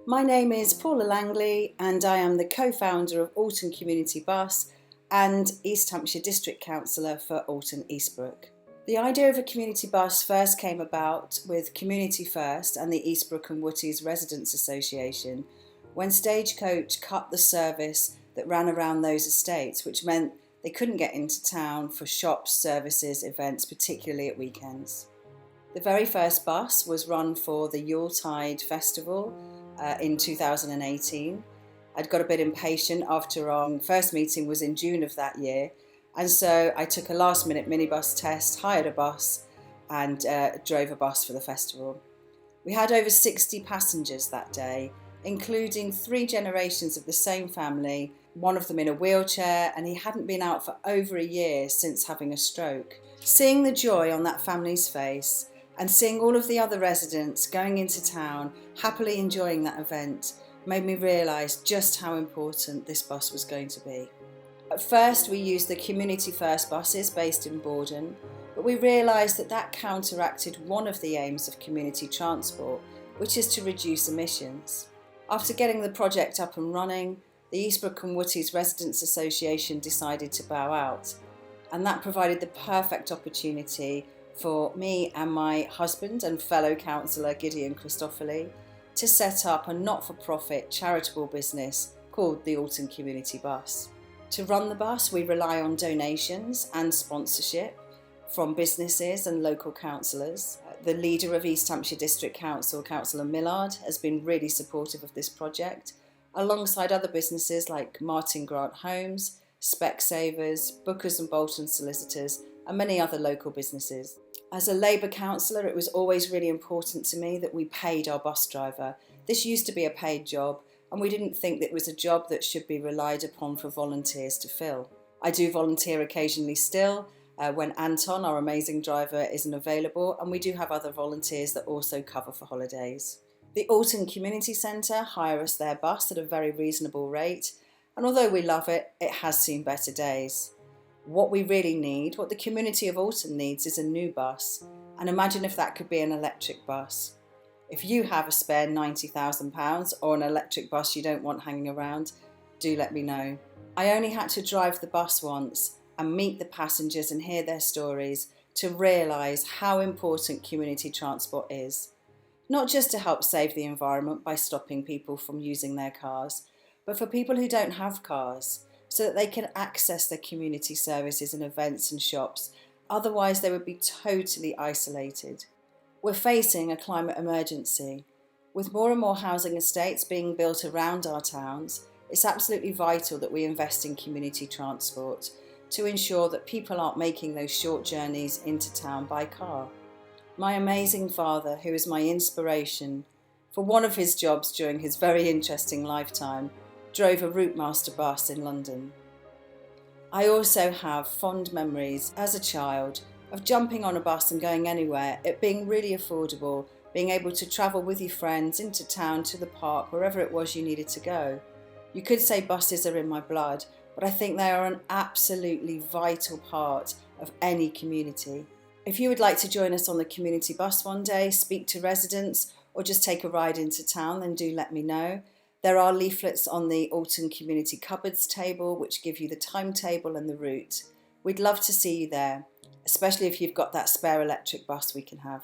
My name is Paula Langley and I am the co-founder of Alton Community Bus and East Hampshire District Councillor for Alton Eastbrook. The idea of a community bus first came about with Community First and the Eastbrook and Wootties Residents Association when Stagecoach cut the service that ran around those estates, which meant they couldn't get into town for shops, services, events, particularly at weekends. The very first bus was run for the Yuletide Festival in 2018. I'd got a bit impatient after our first meeting was in June of that year, and so I took a last minute minibus test, hired a bus and drove a bus for the festival. We had over 60 passengers that day, including 3 generations of the same family, one of them in a wheelchair, and he hadn't been out for over a year since having a stroke. Seeing the joy on that family's face and seeing all of the other residents going into town, happily enjoying that event, made me realise just how important this bus was going to be. At first we used the Community First buses based in Borden, but we realised that counteracted one of the aims of community transport, which is to reduce emissions. After getting the project up and running, the Eastbrook and Wootties Residents Association decided to bow out, and that provided the perfect opportunity for me and my husband and fellow councillor Gideon Christophily to set up a not-for-profit charitable business called the Alton Community Bus. To run the bus, we rely on donations and sponsorship from businesses and local councillors. The leader of East Hampshire District Council, Councillor Millard, has been really supportive of this project, alongside other businesses like Martin Grant Homes, Specsavers, Bookers and Bolton Solicitors, and many other local businesses. As a Labour councillor, it was always really important to me that we paid our bus driver. This used to be a paid job, and we didn't think that it was a job that should be relied upon for volunteers to fill. I do volunteer occasionally still, when Anton, our amazing driver, isn't available, and we do have other volunteers that also cover for holidays. The Alton Community Centre hire us their bus at a very reasonable rate, and although we love it, it has seen better days. What we really need, what the community of Alton needs, is a new bus, and imagine if that could be an electric bus. If you have a spare £90,000 or an electric bus you don't want hanging around, do let me know. I only had to drive the bus once and meet the passengers and hear their stories to realise how important community transport is. Not just to help save the environment by stopping people from using their cars, but for people who don't have cars, so that they can access their community services and events and shops. Otherwise they would be totally isolated. We're facing a climate emergency. With more and more housing estates being built around our towns, it's absolutely vital that we invest in community transport to ensure that people aren't making those short journeys into town by car. My amazing father, who is my inspiration, for one of his jobs during his very interesting lifetime, drove a Routemaster bus in London. I also have fond memories as a child of jumping on a bus and going anywhere, it being really affordable, being able to travel with your friends into town, to the park, wherever it was you needed to go. You could say buses are in my blood, but I think they are an absolutely vital part of any community. If you would like to join us on the community bus one day, speak to residents, or just take a ride into town, then do let me know. There are leaflets on the Alton Community Cupboards table which give you the timetable and the route. We'd love to see you there, especially if you've got that spare electric bus we can have.